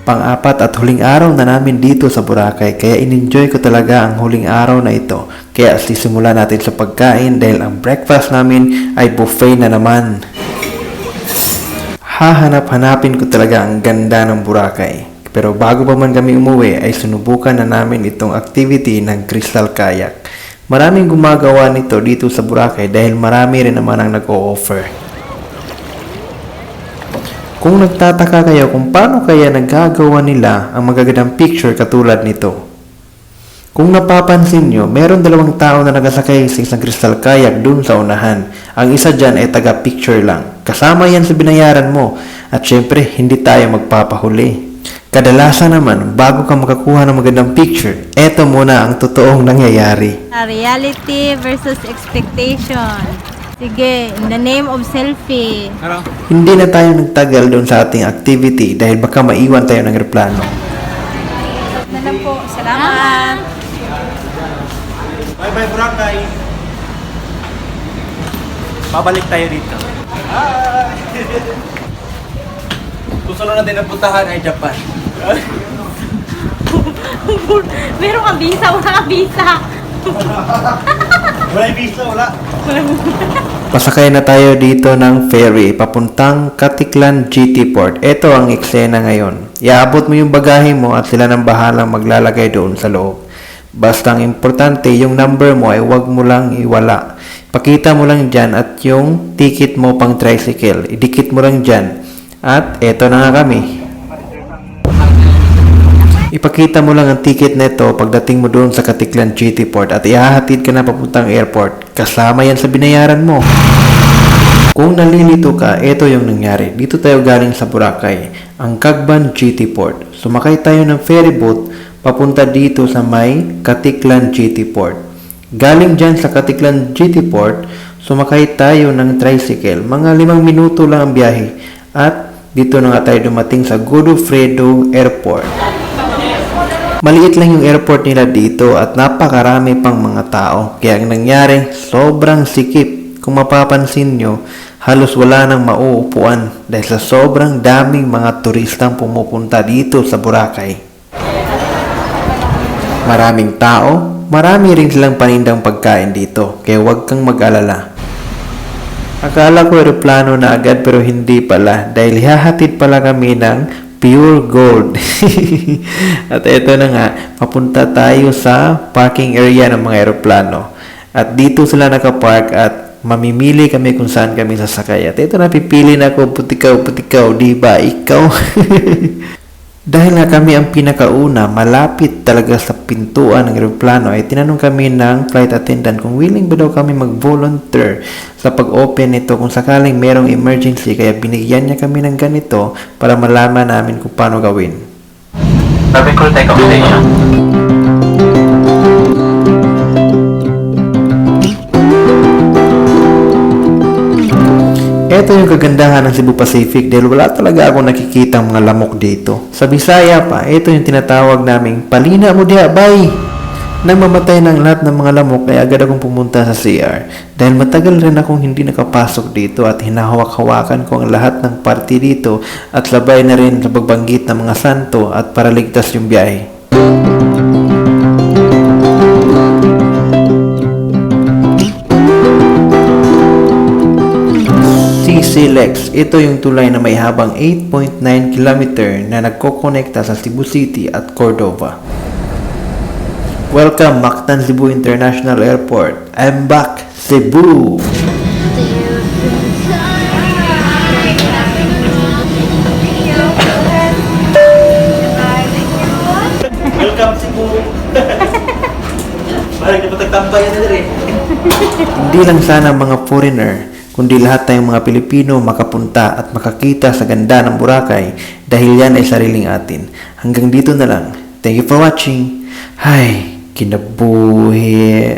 Pang-apat at huling araw na namin dito sa Boracay, kaya in-enjoy ko talaga ang huling araw na ito. Kaya sisimula natin sa pagkain dahil ang breakfast namin ay buffet na naman. Hahanap-hanapin ko talaga ang ganda ng Boracay. Pero bago pa man kami umuwi ay sinubukan na namin itong activity ng Crystal Kayak. Maraming gumagawa nito dito sa Boracay dahil marami rin naman ang nag-o-offer. Kung nagtataka kayo kung paano kaya nagagawa nila ang magagandang picture katulad nito. Kung napapansin nyo, meron dalawang tao na nagasakay sa isang Crystal Kayak dun sa unahan. Ang isa dyan ay taga-picture lang. Kasama yan sa binayaran mo. At syempre, hindi tayo magpapahuli. Kadalasan naman, bago ka makakuha ng magandang picture, eto muna ang totoong nangyayari. Reality versus expectation. Sige, in the name of selfie. Hindi na tayo nagtagal doon sa ating activity dahil baka maiwan tayo ng aeroplano. Na lang po. Salamat. Bye-bye, Boracay. Babalik tayo dito. Susunod natin ang puntahan ay Japan. Meron kang visa, wala kang visa. Wala yung visa, wala. Pasakay na tayo dito ng ferry papuntang Katiklan GT Port. Ito ang eksena ngayon. Iaabot mo yung bagahe mo at sila nang bahalang maglalagay doon sa loob. Basta ang importante, yung number mo ay huwag mo lang iwala. Pakita mo lang dyan at yung ticket mo pang tricycle, idikit mo lang dyan. At eto na nga kami. Ipakita mo lang ang ticket nito pagdating mo doon sa Katiklan GT Port at ihahatid ka na papuntang airport. Kasama yan sa binayaran mo. Kung nalilito ka, ito yung nangyari. Dito tayo galing sa Boracay, ang Cagban GT Port. Sumakay tayo ng ferry boat papunta dito sa may Katiklan GT Port. Galing dyan sa Katiklan GT Port, sumakay tayo ng tricycle. Mga 5 minuto lang ang biyahe. At dito na nga tayo dumating sa Godofredo Airport. Maliit lang yung airport nila dito at napakarami pang mga tao. Kaya ang nangyari, sobrang sikip. Kung mapapansin nyo, halos wala nang mauupuan dahil sa sobrang daming mga turistang pumupunta dito sa Boracay. Maraming tao, marami rin silang panindang pagkain dito. Kaya huwag kang mag-alala. Akala ko aeroplano na agad pero hindi pala dahil hahatid pala kami ng pure gold. At ito na nga, papunta tayo sa parking area ng mga aeroplano. At dito sila nakapark at mamimili kami kung saan kami sasakay. At ito na, pipili na ako, putikaw, di ba? Ikaw? Dahil nga kami ang pinakauna, malapit talaga sa pintuan ng aeroplano, ay tinanong kami ng flight attendant kung willing ba daw kami mag-volunteer sa pag-open nito kung sakaling merong emergency. Kaya binigyan niya kami ng ganito para malaman namin kung paano gawin. Barbecue take-off station. Ito yung kagandahan ng Cebu Pacific dahil wala talaga ako nakikita mga lamok dito. Sa Bisaya pa, ito yung tinatawag naming palina mo diha, bay! Nang mamatay ng lahat ng mga lamok ay agad akong pumunta sa CR dahil matagal rin akong hindi nakapasok dito at hinahawak-hawakan ko ang lahat ng party dito at labay na rin sa pagbanggit ng mga santo at para ligtas yung biyahe. CCLEX, ito yung tulay na may habang 8.9 km na nagkokonekta sa Cebu City at Cordova. Welcome, Mactan Cebu International Airport. I'm back, Cebu! Welcome, Cebu. Parang napatagtambayan na rin. Hindi lang sana mga foreigner, kundi lahat tayong mga Pilipino makapunta at makakita sa ganda ng Boracay dahil yan ay sariling atin. Hanggang dito na lang. Thank you for watching. Hay, kinabuhi.